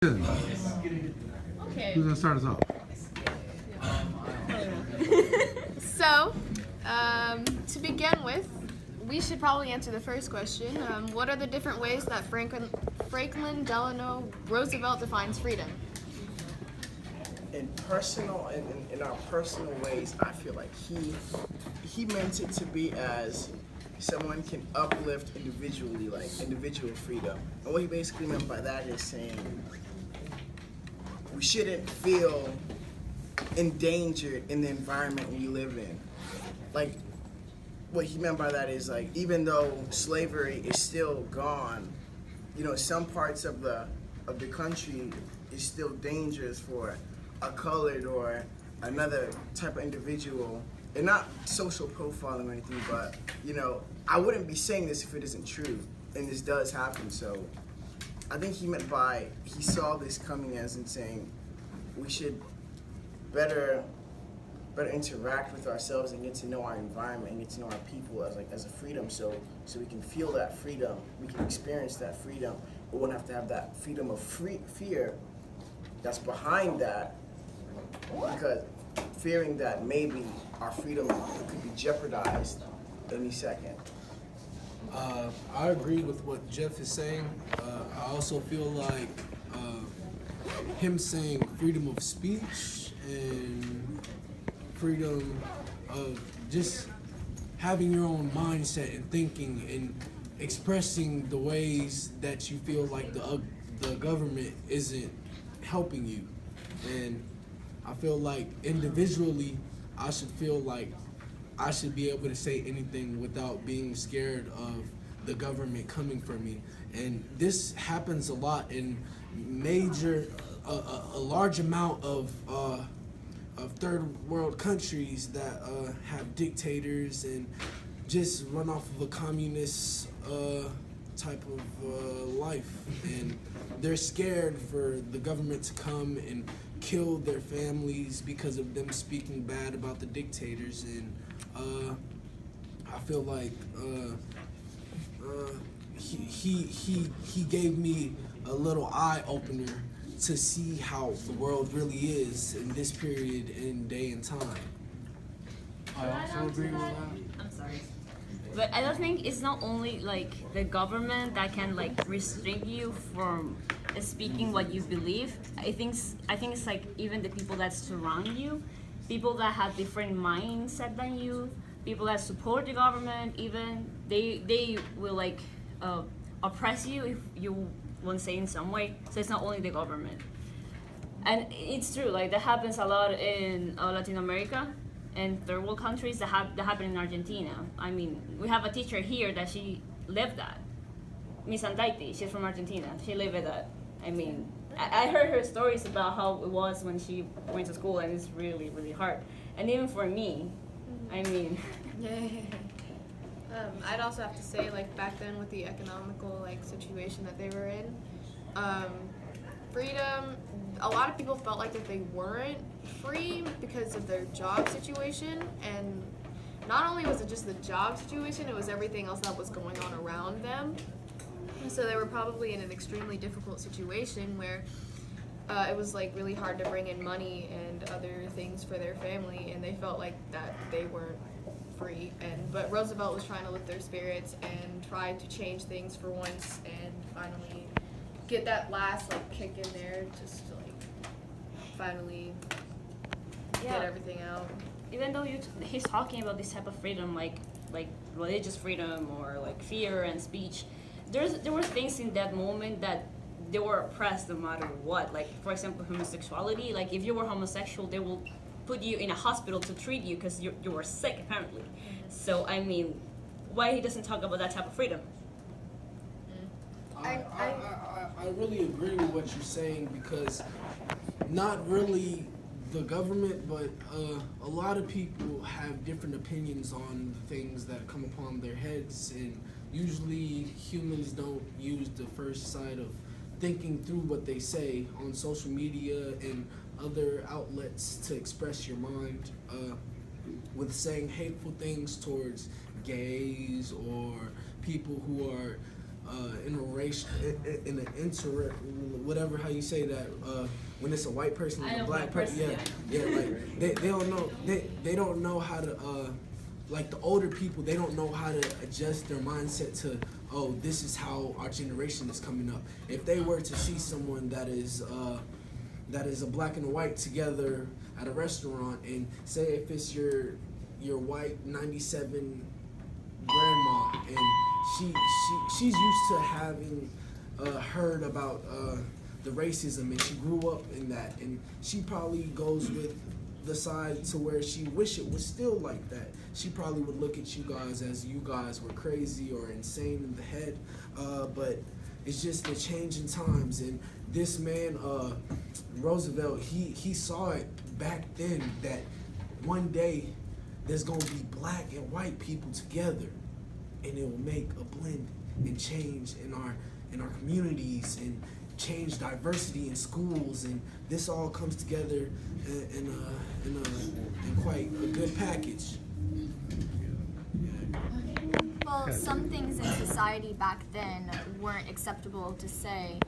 Okay. Who's gonna start us off? So, to begin with, we should probably answer the first question. What are the different ways that Franklin Delano Roosevelt defines freedom? In our personal ways, I feel like he meant it to be as someone can uplift individually, like individual freedom. And what he basically meant by that is saying we shouldn't feel endangered in the environment we live in. Like, what he meant by that is, like, even though slavery is still gone, you know, some parts of the country is still dangerous for a colored or another type of individual. And not social profiling or anything, but, you know, I wouldn't be saying this if it isn't true, and this does happen. So I think he meant by, he saw this coming as in saying we should better interact with ourselves and get to know our environment and get to know our people as a freedom, so we can feel that freedom, we can experience that freedom. We won't have to have that freedom of fear that's behind that, because fearing that maybe our freedom could be jeopardized any second. I agree with what Jeff is saying. I also feel like him saying freedom of speech and freedom of just having your own mindset and thinking and expressing the ways that you feel like the government isn't helping you. And I feel like individually, I should feel like I should be able to say anything without being scared of the government coming for me. And this happens a lot in a large amount of third world countries that have dictators and just run off of a communist type of life. And they're scared for the government to come and kill their families because of them speaking bad about the dictators. And I feel like he gave me a little eye opener to see how the world really is in this period in day and time. I also agree with that. I'm sorry. But I don't think it's not only like the government that can like restrict you from speaking what you believe. I think it's like even the people that surround you, people that have different mindset than you, people that support the government, even they will like oppress you if you won't say in some way. So it's not only the government. And it's true, like that happens a lot in Latin America and third world countries. That happen in Argentina. I mean, we have a teacher here that she lived that. Miss Andaiti, she's from Argentina. She lived that. I mean, I heard her stories about how it was when she went to school, and it's really, really hard. And even for me, I mean. I'd also have to say, like, back then with the economical, like, situation that they were in, freedom, a lot of people felt like that they weren't free because of their job situation. And not only was it just the job situation, it was everything else that was going on around them. And so they were probably in an extremely difficult situation where it was like really hard to bring in money and other things for their family, and they felt like that they weren't free. But Roosevelt was trying to lift their spirits and try to change things for once and finally get that last like kick in there, just to like finally get everything out. Even though he's talking about this type of freedom, like religious freedom or like fear and speech, there were things in that moment that they were oppressed no matter what. Like, for example, homosexuality. Like, if you were homosexual, they will put you in a hospital to treat you because you were sick, apparently. So, I mean, why he doesn't talk about that type of freedom? I really agree with what you're saying, because not really the government, but a lot of people have different opinions on things that come upon their heads, and usually humans don't use the first sight of thinking through what they say on social media and other outlets to express your mind, with saying hateful things towards gays or people who are interracial, in an whatever how you say that, when it's a white person and a black person, like they don't know, they don't know how to, like the older people, they don't know how to adjust their mindset to, oh, this is how our generation is coming up. If they were to see someone that is a black and a white together at a restaurant, and say if it's your white 97 grandma, and she's used to having heard about the racism, and she grew up in that, and she probably goes with the side to where she wish it was still like that. She probably would look at you guys as you guys were crazy or insane in the head, but it's just the change in times. And this man, Roosevelt, he saw it back then that one day there's gonna be black and white people together, and it will make a blend and change in our communities, and change diversity in schools, and this all comes together in quite a good package. Well, some things in society back then weren't acceptable to say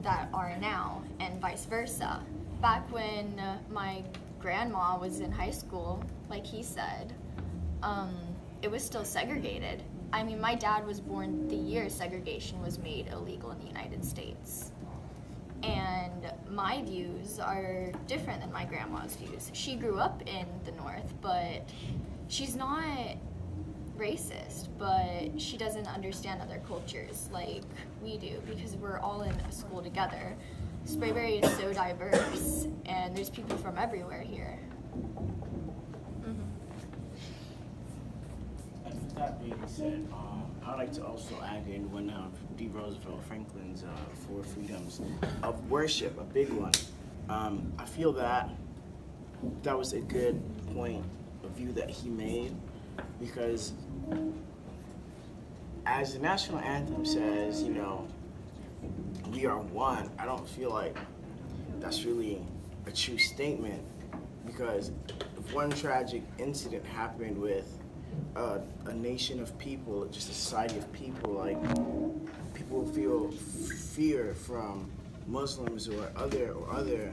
that are now, and vice versa. Back when my grandma was in high school, like he said, it was still segregated. I mean, my dad was born the year segregation was made illegal in the United States. And my views are different than my grandma's views. She grew up in the North, but she's not racist, but she doesn't understand other cultures like we do, because we're all in a school together. Sprayberry is so diverse, and there's people from everywhere here. And with that being said, I'd like to also add in one of D. Roosevelt Franklin's four freedoms of worship, a big one. I feel that was a good point of view that he made, because as the national anthem says, you know, we are one, I don't feel like that's really a true statement, because if one tragic incident happened with a nation of people, just a society of people, like people feel fear from Muslims or other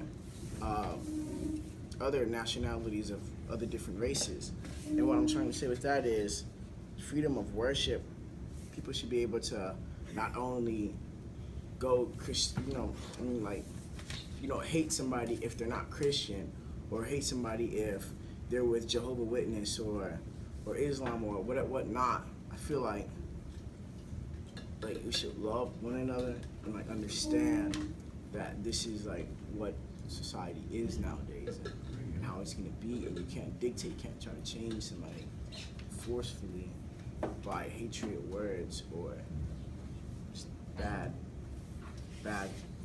nationalities of other different races. And what I'm trying to say with that is freedom of worship. People should be able to not only go hate somebody if they're not Christian, or hate somebody if they're with Jehovah's Witness or Islam or whatnot. I feel like we should love one another and like understand that this is like what society is nowadays, and how it's gonna be. And you can't dictate, you can't try to change somebody forcefully by hatred words or just bad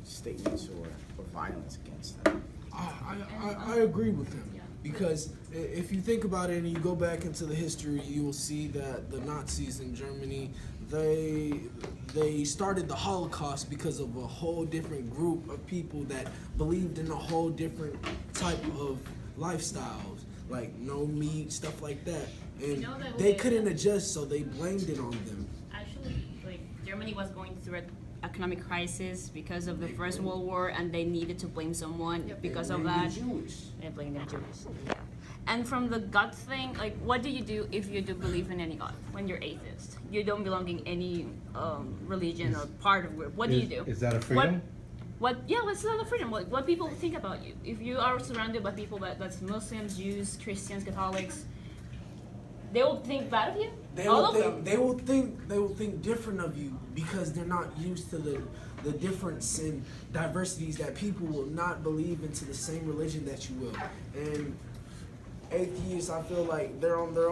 statements or violence against them. I agree with him, because if you think about it and you go back into the history, you will see that the Nazis in Germany, they started the Holocaust because of a whole different group of people that believed in a whole different type of lifestyles, like no meat, stuff like that, and they couldn't adjust, so they blamed it on them. Actually, like Germany was going through an economic crisis because of the First World War, and they needed to blame someone because of that. They blamed the Jews. Yeah. And from the God thing, like, what do you do if you do believe in any God when you're atheist? You don't belong in any religion or part of group. What do you do? Is that a freedom? Yeah, it's not a freedom. What people think about you. If you are surrounded by people that's Muslims, Jews, Christians, Catholics, they will think bad of you. They will think different of you, because they're not used to the difference in diversities, that people will not believe into the same religion that you will. And atheists, I feel like they're on their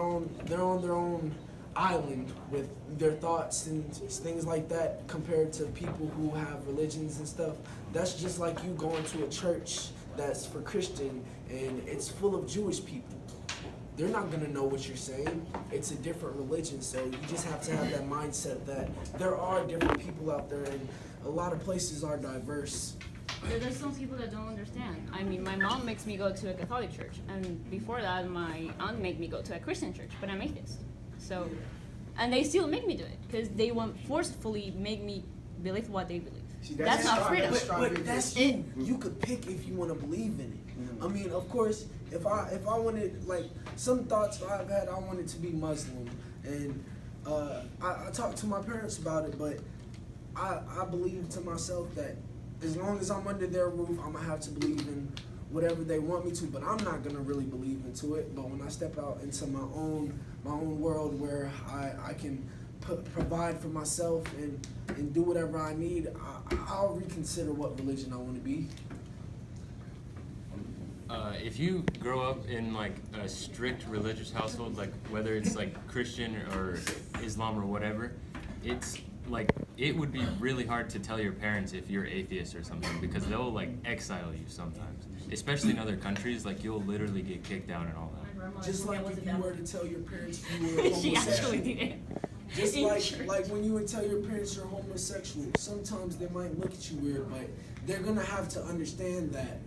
own island with their thoughts and things like that, compared to people who have religions and stuff. That's just like you going to a church that's for Christian and it's full of Jewish people. They're not gonna know what you're saying. It's a different religion, so you just have to have that mindset that there are different people out there, and a lot of places are diverse. There's some people that don't understand. I mean, my mom makes me go to a Catholic church, and before that, my aunt made me go to a Christian church, but I'm atheist. So, and they still make me do it because they want forcefully make me believe what they believe. See, That's not freedom. But that's you. You could pick if you want to believe in it. I mean, of course, if I wanted, like, some thoughts I've had, I wanted to be Muslim, and I talked to my parents about it, but I believe to myself that as long as I'm under their roof, I'm gonna have to believe in whatever they want me to, but I'm not gonna really believe into it. But when I step out into my own world where I can provide for myself and do whatever I need, I'll reconsider what religion I want to be. If you grow up in like a strict religious household, like whether it's like Christian or Islam or whatever, it's like it would be really hard to tell your parents if you're atheist or something because they'll like exile you sometimes, especially in other countries. Like you'll literally get kicked out and all that. Just like if you were to tell your parents you were homosexual. She actually did it. Just like when you would tell your parents you're homosexual, sometimes they might look at you weird, but they're gonna have to understand that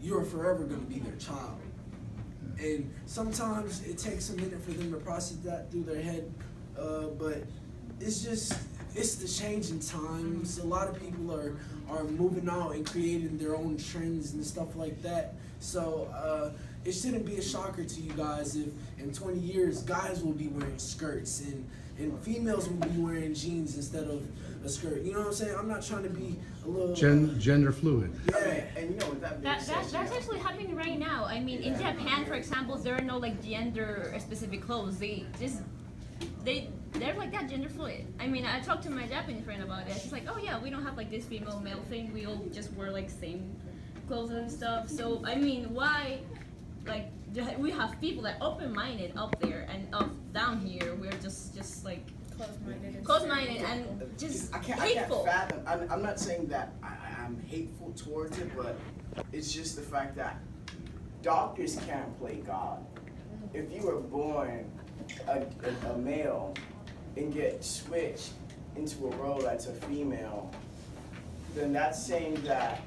you're forever gonna be their child. And sometimes it takes a minute for them to process that through their head, but it's the changing times. A lot of people are moving out and creating their own trends and stuff like that. So it shouldn't be a shocker to you guys if in 20 years guys will be wearing skirts and females will be wearing jeans instead of a skirt. You know what I'm saying? I'm not trying to be a little Gender fluid. Yeah, and you know with that being said, That's actually happening right now. I mean, in Japan, for example, there are no like gender specific clothes. They're like that, gender fluid. I mean, I talked to my Japanese friend about it. She's like, oh yeah, we don't have like this female male thing. We all just wear like same clothes and stuff. So I mean, why? Like we have people that open-minded up there and up down here. We're just like close-minded and just I can't hateful. fathom. I'm not saying that I'm hateful towards it, but it's just the fact that doctors can't play God. If you were born a male and get switched into a role that's a female, then that's saying that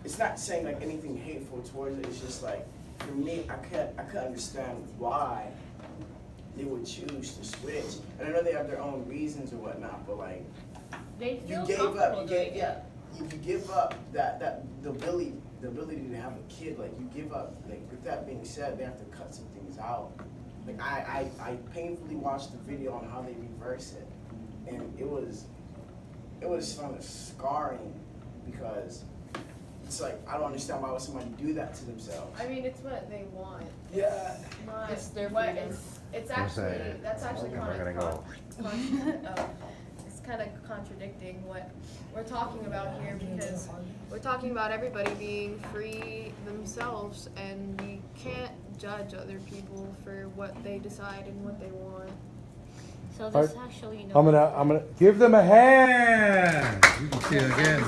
it's not saying like anything hateful towards it. It's just like for me, I can't understand why they would choose to switch. And I know they have their own reasons or whatnot, but like They you feel gave up, comfortable you doing gave it. if you give up that the ability to have a kid, like you give up. Like with that being said, they have to cut some things out. Like I painfully watched the video on how they reverse it, and it was kind of scarring because it's like I don't understand why would somebody do that to themselves. I mean, it's what they want. yeah. Not It's their what freedom. it's actually that's actually We're kind gonna of it's kind of contradicting what we're talking about here because we're talking about everybody being free themselves and we can't judge other people for what they decide and what they want. So there's actually no. I'm gonna give them a hand. You can see it again.